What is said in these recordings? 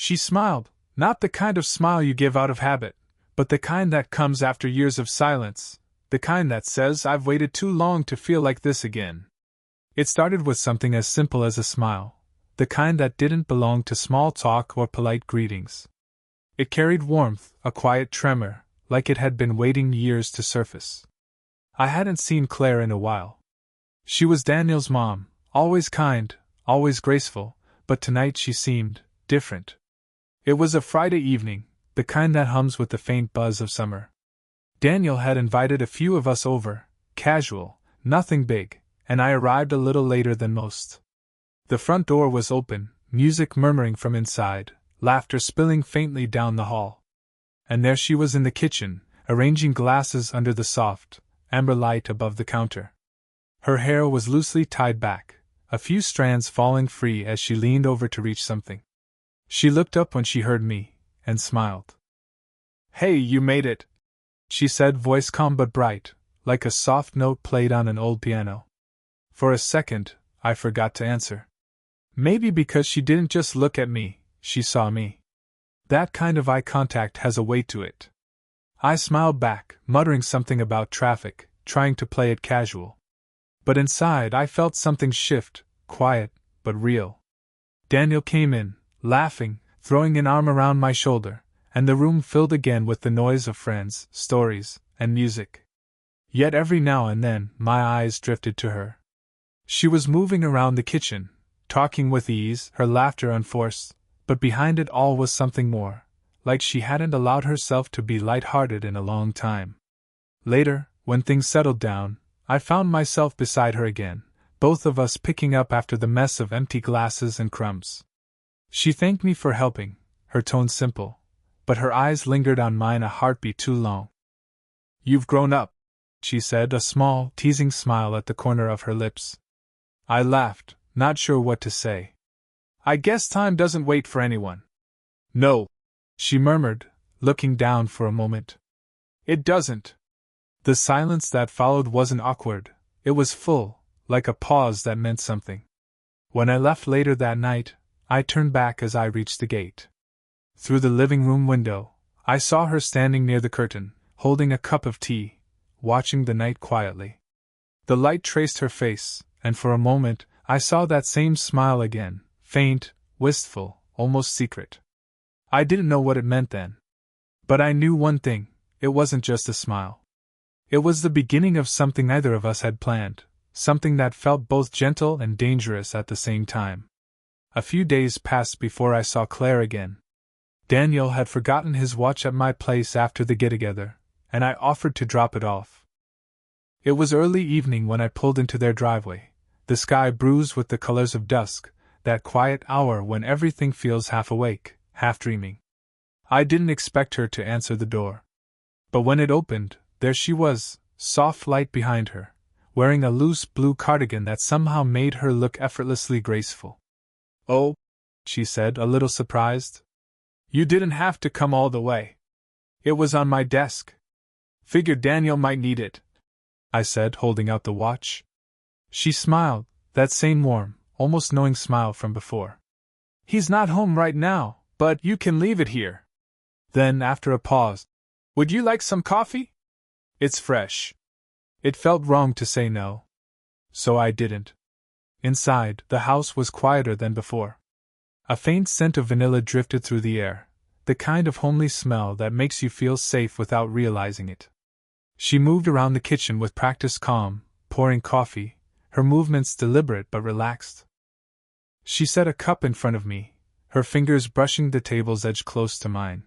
She smiled, not the kind of smile you give out of habit, but the kind that comes after years of silence, the kind that says, "I've waited too long to feel like this again." It started with something as simple as a smile, the kind that didn't belong to small talk or polite greetings. It carried warmth, a quiet tremor, like it had been waiting years to surface. I hadn't seen Claire in a while. She was Daniel's mom, always kind, always graceful, but tonight she seemed different. It was a Friday evening, the kind that hums with the faint buzz of summer. Daniel had invited a few of us over, casual, nothing big, and I arrived a little later than most. The front door was open, music murmuring from inside, laughter spilling faintly down the hall. And there she was in the kitchen, arranging glasses under the soft, amber light above the counter. Her hair was loosely tied back, a few strands falling free as she leaned over to reach something. She looked up when she heard me, and smiled. "Hey, you made it," she said, voice calm but bright, like a soft note played on an old piano. For a second, I forgot to answer. Maybe because she didn't just look at me, she saw me. That kind of eye contact has a weight to it. I smiled back, muttering something about traffic, trying to play it casual. But inside I felt something shift, quiet, but real. Daniel came in, laughing, throwing an arm around my shoulder, and the room filled again with the noise of friends, stories, and music. Yet every now and then my eyes drifted to her. She was moving around the kitchen, talking with ease, her laughter unforced, but behind it all was something more, like she hadn't allowed herself to be light-hearted in a long time. Later, when things settled down, I found myself beside her again, both of us picking up after the mess of empty glasses and crumbs. She thanked me for helping, her tone simple, but her eyes lingered on mine a heartbeat too long. "You've grown up," she said, a small, teasing smile at the corner of her lips. I laughed, not sure what to say. "I guess time doesn't wait for anyone." "No," she murmured, looking down for a moment. "It doesn't." The silence that followed wasn't awkward, it was full, like a pause that meant something. When I left later that night, I turned back as I reached the gate. Through the living room window, I saw her standing near the curtain, holding a cup of tea, watching the night quietly. The light traced her face, and for a moment, I saw that same smile again, faint, wistful, almost secret. I didn't know what it meant then. But I knew one thing, it wasn't just a smile. It was the beginning of something neither of us had planned, something that felt both gentle and dangerous at the same time. A few days passed before I saw Claire again. Daniel had forgotten his watch at my place after the get-together, and I offered to drop it off. It was early evening when I pulled into their driveway, the sky bruised with the colors of dusk, that quiet hour when everything feels half awake, half dreaming. I didn't expect her to answer the door. But when it opened, there she was, soft light behind her, wearing a loose blue cardigan that somehow made her look effortlessly graceful. "Oh," she said, a little surprised. "You didn't have to come all the way. It was on my desk. Figured Daniel might need it," I said, holding out the watch. She smiled, that same warm, almost knowing smile from before. "He's not home right now, but you can leave it here." Then, after a pause, "Would you like some coffee? It's fresh." It felt wrong to say no. So I didn't. Inside, the house was quieter than before. A faint scent of vanilla drifted through the air, the kind of homely smell that makes you feel safe without realizing it. She moved around the kitchen with practiced calm, pouring coffee, her movements deliberate but relaxed. She set a cup in front of me, her fingers brushing the table's edge close to mine.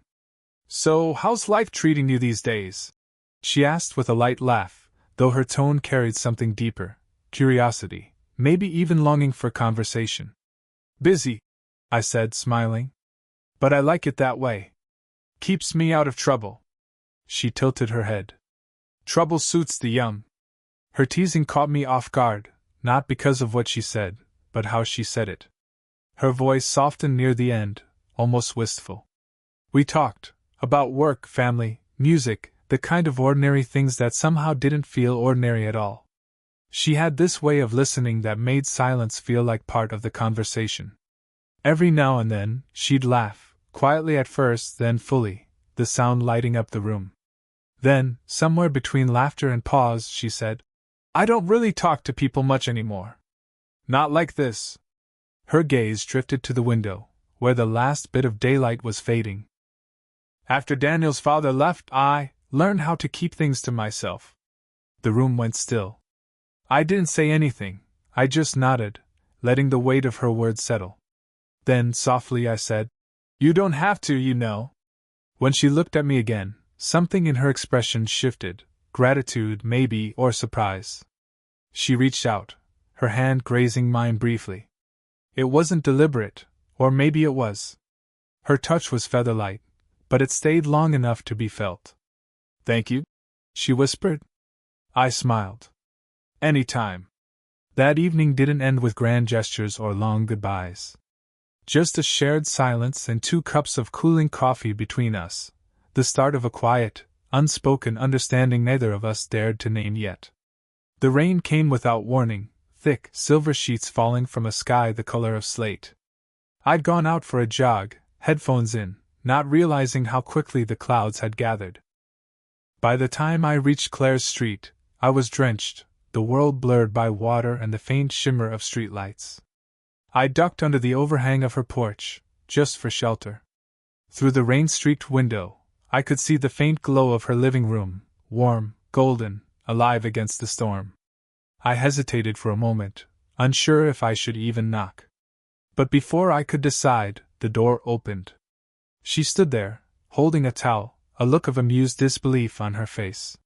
"So, how's life treating you these days?" she asked with a light laugh, though her tone carried something deeper, curiosity, maybe even longing for conversation. "Busy," I said, smiling. "But I like it that way. Keeps me out of trouble." She tilted her head. "Trouble suits the young." Her teasing caught me off guard, not because of what she said, but how she said it. Her voice softened near the end, almost wistful. We talked about work, family, music, the kind of ordinary things that somehow didn't feel ordinary at all. She had this way of listening that made silence feel like part of the conversation. Every now and then, she'd laugh, quietly at first, then fully, the sound lighting up the room. Then, somewhere between laughter and pause, she said, "I don't really talk to people much anymore. Not like this." Her gaze drifted to the window, where the last bit of daylight was fading. "After Daniel's father left, I learned how to keep things to myself." The room went still. I didn't say anything, I just nodded, letting the weight of her words settle. Then, softly, I said, "You don't have to, you know." When she looked at me again, something in her expression shifted, gratitude, maybe, or surprise. She reached out, her hand grazing mine briefly. It wasn't deliberate, or maybe it was. Her touch was feather-light, but it stayed long enough to be felt. "Thank you," she whispered. I smiled. "Anytime." That evening didn't end with grand gestures or long goodbyes. Just a shared silence and 2 cups of cooling coffee between us, the start of a quiet, unspoken understanding neither of us dared to name yet. The rain came without warning, thick, silver sheets falling from a sky the color of slate. I'd gone out for a jog, headphones in, not realizing how quickly the clouds had gathered. By the time I reached Claire's street, I was drenched, the world blurred by water and the faint shimmer of streetlights. I ducked under the overhang of her porch, just for shelter. Through the rain-streaked window, I could see the faint glow of her living room, warm, golden, alive against the storm. I hesitated for a moment, unsure if I should even knock. But before I could decide, the door opened. She stood there, holding a towel, a look of amused disbelief on her face.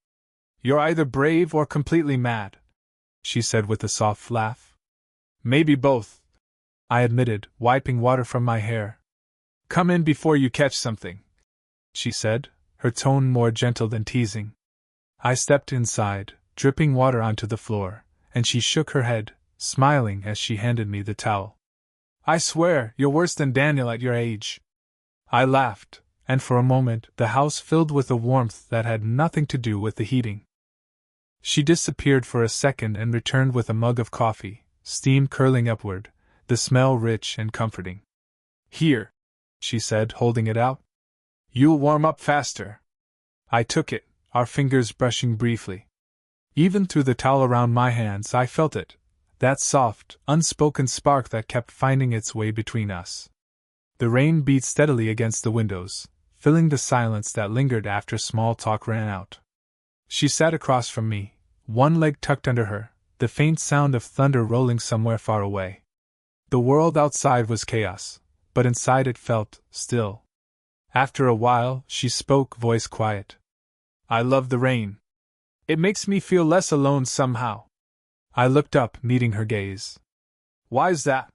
"You're either brave or completely mad," she said with a soft laugh. "Maybe both," I admitted, wiping water from my hair. "Come in before you catch something," she said, her tone more gentle than teasing. I stepped inside, dripping water onto the floor, and she shook her head, smiling as she handed me the towel. "I swear, you're worse than Daniel at your age." I laughed, and for a moment the house filled with a warmth that had nothing to do with the heating. She disappeared for a second and returned with a mug of coffee, steam curling upward, the smell rich and comforting. "Here," she said, holding it out. "You'll warm up faster." I took it, our fingers brushing briefly. Even through the towel around my hands I felt it, that soft, unspoken spark that kept finding its way between us. The rain beat steadily against the windows, filling the silence that lingered after small talk ran out. She sat across from me, one leg tucked under her, the faint sound of thunder rolling somewhere far away. The world outside was chaos, but inside it felt still. After a while, she spoke, voice quiet. "I love the rain. It makes me feel less alone somehow." I looked up, meeting her gaze. "Why's that?"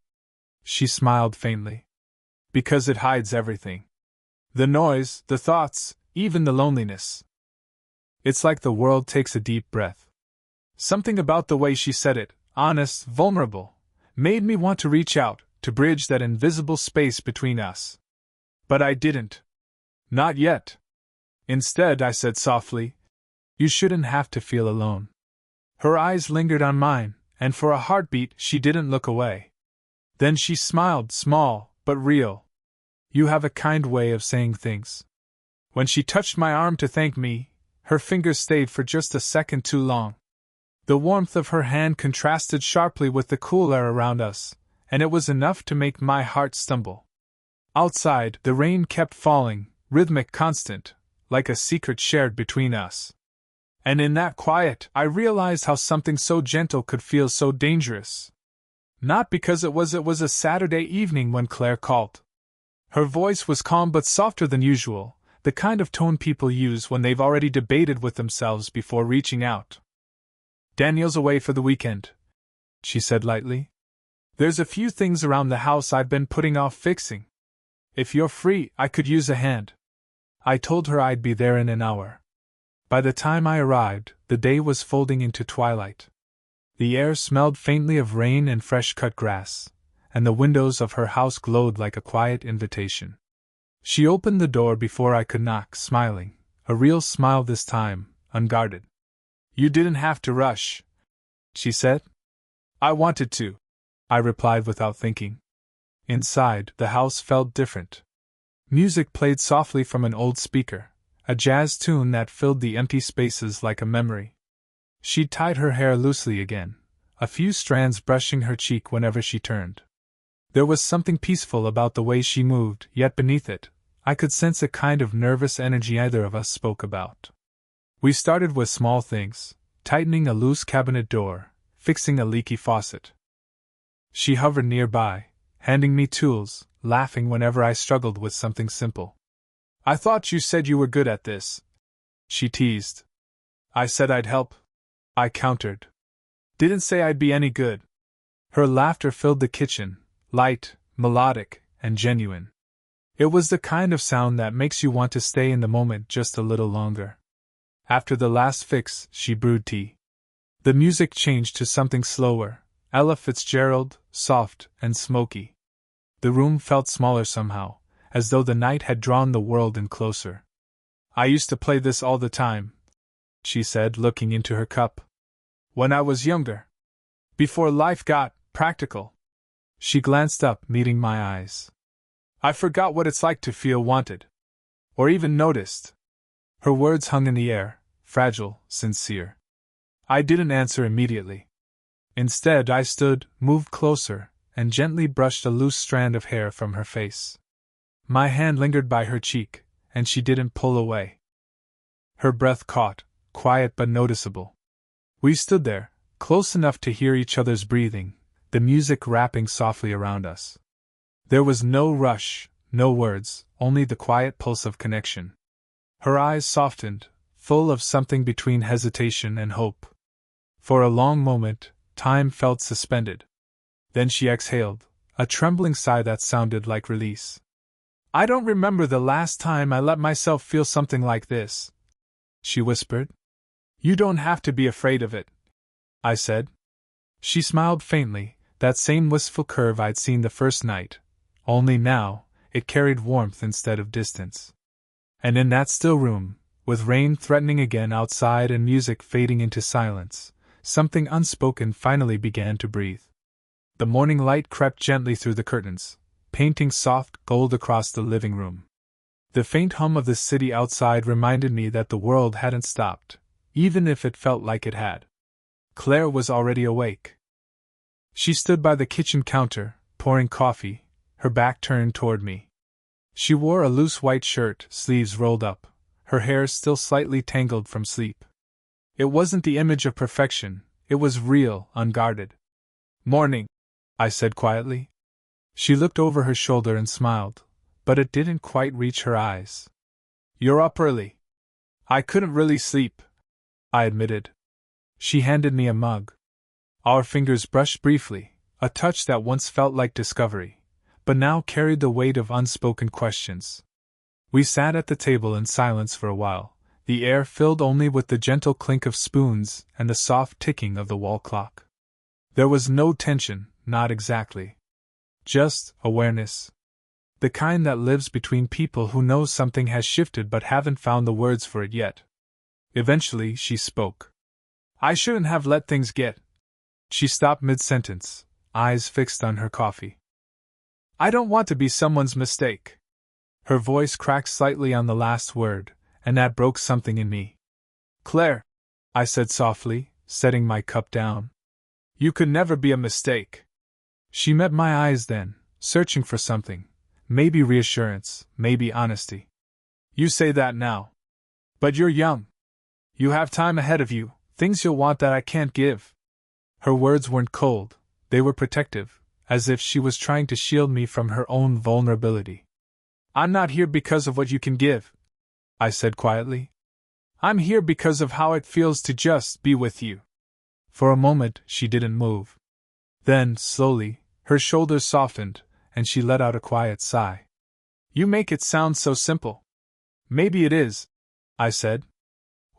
She smiled faintly. "Because it hides everything. The noise, the thoughts, even the loneliness. It's like the world takes a deep breath." Something about the way she said it, honest, vulnerable, made me want to reach out, to bridge that invisible space between us. But I didn't. Not yet. Instead, I said softly, "You shouldn't have to feel alone." Her eyes lingered on mine, and for a heartbeat she didn't look away. Then she smiled, small, but real. "You have a kind way of saying things." When she touched my arm to thank me, her fingers stayed for just a second too long. The warmth of her hand contrasted sharply with the cool air around us, and it was enough to make my heart stumble. Outside, the rain kept falling, rhythmic, constant, like a secret shared between us. And in that quiet, I realized how something so gentle could feel so dangerous. Not because it was a Saturday evening when Claire called. Her voice was calm but softer than usual, the kind of tone people use when they've already debated with themselves before reaching out. "Daniel's away for the weekend," she said lightly. "There's a few things around the house I've been putting off fixing. If you're free, I could use a hand." I told her I'd be there in an hour. By the time I arrived, the day was folding into twilight. The air smelled faintly of rain and fresh-cut grass, and the windows of her house glowed like a quiet invitation. She opened the door before I could knock, smiling, a real smile this time, unguarded. "You didn't have to rush," she said. "I wanted to," I replied without thinking. Inside, the house felt different. Music played softly from an old speaker, a jazz tune that filled the empty spaces like a memory. She tied her hair loosely again, a few strands brushing her cheek whenever she turned. There was something peaceful about the way she moved, yet beneath it, I could sense a kind of nervous energy neither of us spoke about. We started with small things, tightening a loose cabinet door, fixing a leaky faucet. She hovered nearby, handing me tools, laughing whenever I struggled with something simple. "I thought you said you were good at this," she teased. "I said I'd help," I countered. "Didn't say I'd be any good." Her laughter filled the kitchen, light, melodic, and genuine. It was the kind of sound that makes you want to stay in the moment just a little longer. After the last fix, she brewed tea. The music changed to something slower, Ella Fitzgerald, soft and smoky. The room felt smaller somehow, as though the night had drawn the world in closer. "I used to play this all the time," she said, looking into her cup. "When I was younger. Before life got practical." She glanced up, meeting my eyes. "I forgot what it's like to feel wanted. Or even noticed." Her words hung in the air, fragile, sincere. I didn't answer immediately. Instead, I stood, moved closer, and gently brushed a loose strand of hair from her face. My hand lingered by her cheek, and she didn't pull away. Her breath caught, quiet but noticeable. We stood there, close enough to hear each other's breathing, the music wrapping softly around us. There was no rush, no words, only the quiet pulse of connection. Her eyes softened, full of something between hesitation and hope. For a long moment, time felt suspended. Then she exhaled, a trembling sigh that sounded like release. "I don't remember the last time I let myself feel something like this," she whispered. "You don't have to be afraid of it," I said. She smiled faintly, that same wistful curve I'd seen the first night, only now, it carried warmth instead of distance. And in that still room, with rain threatening again outside and music fading into silence, something unspoken finally began to breathe. The morning light crept gently through the curtains, painting soft gold across the living room. The faint hum of the city outside reminded me that the world hadn't stopped, even if it felt like it had. Claire was already awake. She stood by the kitchen counter, pouring coffee, her back turned toward me. She wore a loose white shirt, sleeves rolled up, her hair still slightly tangled from sleep. It wasn't the image of perfection, it was real, unguarded. "Morning," I said quietly. She looked over her shoulder and smiled, but it didn't quite reach her eyes. "You're up early." "I couldn't really sleep," I admitted. She handed me a mug. Our fingers brushed briefly, a touch that once felt like discovery, but now carried the weight of unspoken questions. We sat at the table in silence for a while, the air filled only with the gentle clink of spoons and the soft ticking of the wall clock. There was no tension, not exactly. Just awareness. The kind that lives between people who know something has shifted but haven't found the words for it yet. Eventually, she spoke. "I shouldn't have let things get." She stopped mid-sentence, eyes fixed on her coffee. "I don't want to be someone's mistake." Her voice cracked slightly on the last word, and that broke something in me. "Claire," I said softly, setting my cup down. "You could never be a mistake." She met my eyes then, searching for something, maybe reassurance, maybe honesty. "You say that now. But you're young. You have time ahead of you, things you'll want that I can't give." Her words weren't cold, they were protective, as if she was trying to shield me from her own vulnerability. "I'm not here because of what you can give," I said quietly. "I'm here because of how it feels to just be with you." For a moment, she didn't move. Then, slowly, her shoulders softened, and she let out a quiet sigh. "You make it sound so simple." "Maybe it is," I said.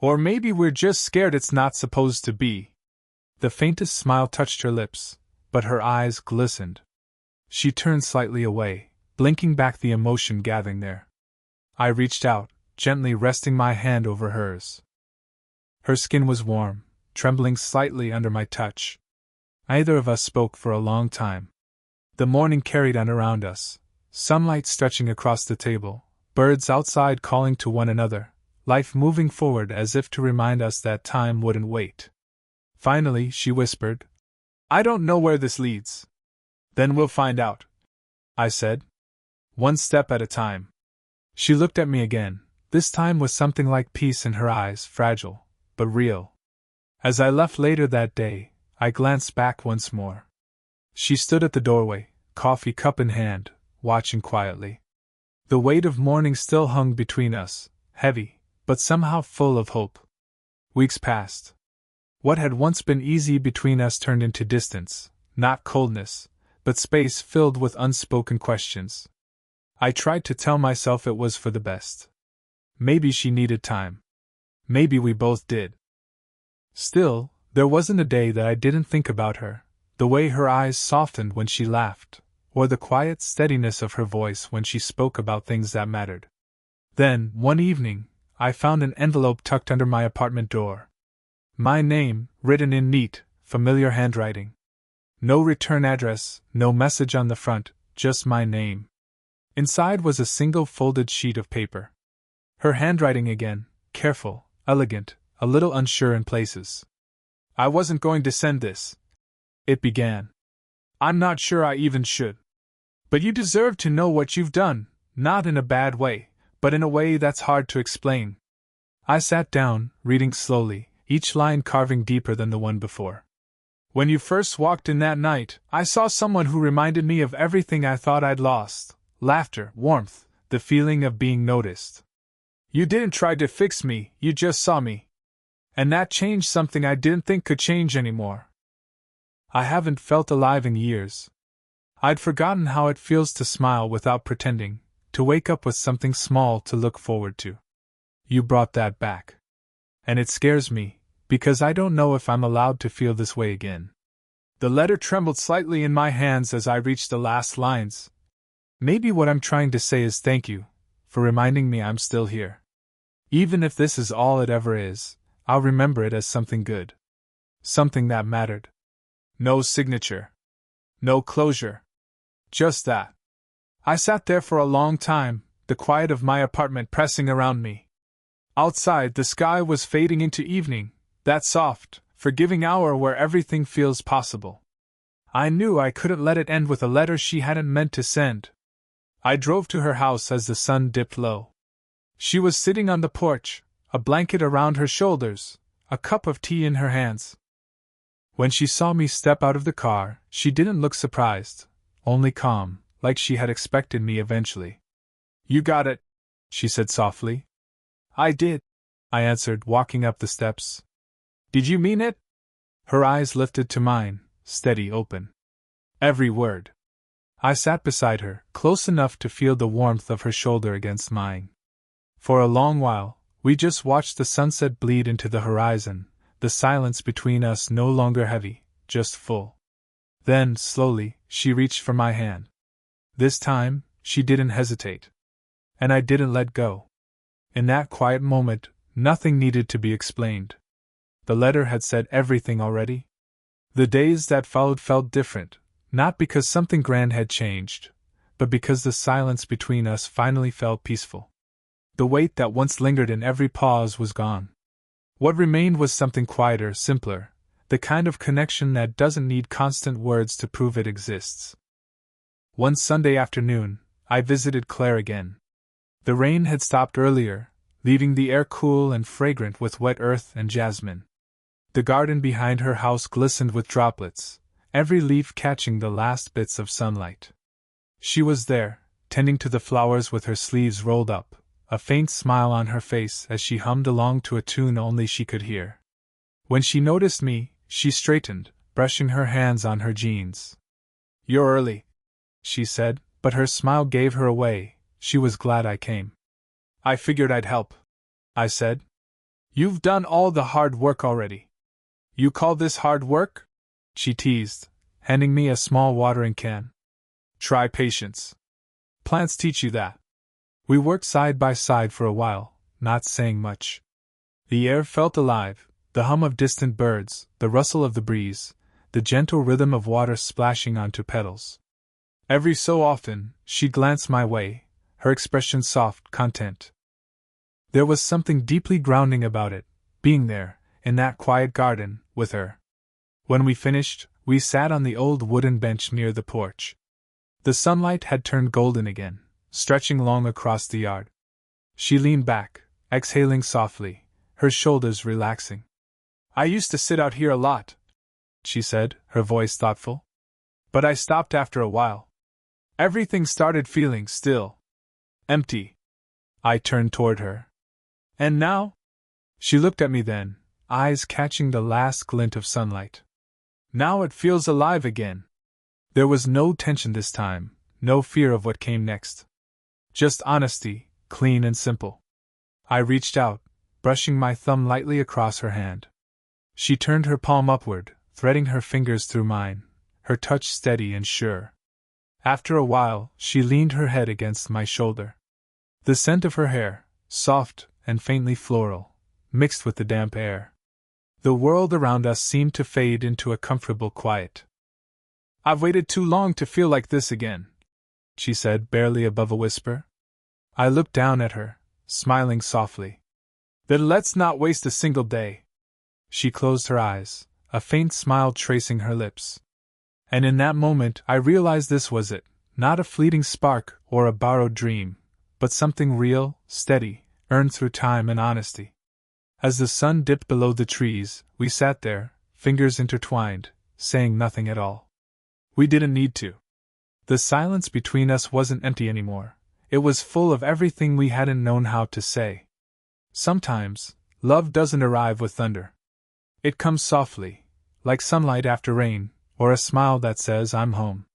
"Or maybe we're just scared it's not supposed to be." The faintest smile touched her lips, but her eyes glistened. She turned slightly away, blinking back the emotion gathering there. I reached out, gently resting my hand over hers. Her skin was warm, trembling slightly under my touch. Neither of us spoke for a long time. The morning carried on around us, Sunlight stretching across the table, birds outside calling to one another, life moving forward as if to remind us that time wouldn't wait. Finally, she whispered, "I don't know where this leads." "Then we'll find out," I said. "One step at a time." She looked at me again, this time with something like peace in her eyes, fragile, but real. As I left later that day, I glanced back once more. She stood at the doorway, coffee cup in hand, watching quietly. The weight of morning still hung between us, heavy, but somehow full of hope. Weeks passed. What had once been easy between us turned into distance, not coldness, but space filled with unspoken questions. I tried to tell myself it was for the best. Maybe she needed time. Maybe we both did. Still, there wasn't a day that I didn't think about her, the way her eyes softened when she laughed, or the quiet steadiness of her voice when she spoke about things that mattered. Then, one evening, I found an envelope tucked under my apartment door. My name, written in neat, familiar handwriting. No return address, no message on the front, just my name. Inside was a single folded sheet of paper. Her handwriting again, careful, elegant, a little unsure in places. "I wasn't going to send this," it began. "I'm not sure I even should. But you deserve to know what you've done, not in a bad way, but in a way that's hard to explain." I sat down, reading slowly, each line carving deeper than the one before. "When you first walked in that night, I saw someone who reminded me of everything I thought I'd lost. Laughter, warmth, the feeling of being noticed. You didn't try to fix me, you just saw me. And that changed something I didn't think could change anymore. I haven't felt alive in years. I'd forgotten how it feels to smile without pretending, to wake up with something small to look forward to. You brought that back. And it scares me, because I don't know if I'm allowed to feel this way again." The letter trembled slightly in my hands as I reached the last lines. Maybe what I'm trying to say is thank you, for reminding me I'm still here. Even if this is all it ever is, I'll remember it as something good. Something that mattered. No signature. No closure. Just that. I sat there for a long time, the quiet of my apartment pressing around me. Outside, the sky was fading into evening, that soft, forgiving hour where everything feels possible. I knew I couldn't let it end with a letter she hadn't meant to send. I drove to her house as the sun dipped low. She was sitting on the porch, a blanket around her shoulders, a cup of tea in her hands. When she saw me step out of the car, she didn't look surprised, only calm, like she had expected me eventually. "You got it," she said softly. "I did," I answered, walking up the steps. "Did you mean it?" Her eyes lifted to mine, steady, open. "Every word." I sat beside her, close enough to feel the warmth of her shoulder against mine. For a long while, we just watched the sunset bleed into the horizon, the silence between us no longer heavy, just full. Then, slowly, she reached for my hand. This time, she didn't hesitate. And I didn't let go. In that quiet moment, nothing needed to be explained. The letter had said everything already. The days that followed felt different, not because something grand had changed, but because the silence between us finally felt peaceful. The weight that once lingered in every pause was gone. What remained was something quieter, simpler, the kind of connection that doesn't need constant words to prove it exists. One Sunday afternoon, I visited Claire again. The rain had stopped earlier, leaving the air cool and fragrant with wet earth and jasmine. The garden behind her house glistened with droplets, every leaf catching the last bits of sunlight. She was there, tending to the flowers with her sleeves rolled up, a faint smile on her face as she hummed along to a tune only she could hear. When she noticed me, she straightened, brushing her hands on her jeans. "You're early," she said, but her smile gave her away. She was glad I came. "I figured I'd help," I said. "You've done all the hard work already." "You call this hard work?" she teased, handing me a small watering can. "Try patience. Plants teach you that." We worked side by side for a while, not saying much. The air felt alive, the hum of distant birds, the rustle of the breeze, the gentle rhythm of water splashing onto petals. Every so often, she glanced my way, her expression soft, content. There was something deeply grounding about it, being there, in that quiet garden, with her. When we finished, we sat on the old wooden bench near the porch. The sunlight had turned golden again, stretching long across the yard. She leaned back, exhaling softly, her shoulders relaxing. "I used to sit out here a lot," she said, her voice thoughtful. "But I stopped after a while. Everything started feeling still. Empty." I turned toward her. "And now?" She looked at me then, eyes catching the last glint of sunlight. "Now it feels alive again." There was no tension this time, no fear of what came next. Just honesty, clean and simple. I reached out, brushing my thumb lightly across her hand. She turned her palm upward, threading her fingers through mine, her touch steady and sure. After a while, she leaned her head against my shoulder. The scent of her hair, soft and faintly floral, mixed with the damp air. The world around us seemed to fade into a comfortable quiet. "I've waited too long to feel like this again," she said, barely above a whisper. I looked down at her, smiling softly. "Then let's not waste a single day." She closed her eyes, a faint smile tracing her lips. And in that moment I realized this was it, not a fleeting spark or a borrowed dream, but something real, steady, earned through time and honesty. As the sun dipped below the trees, we sat there, fingers intertwined, saying nothing at all. We didn't need to. The silence between us wasn't empty anymore, it was full of everything we hadn't known how to say. Sometimes, love doesn't arrive with thunder. It comes softly, like sunlight after rain, or a smile that says, "I'm home."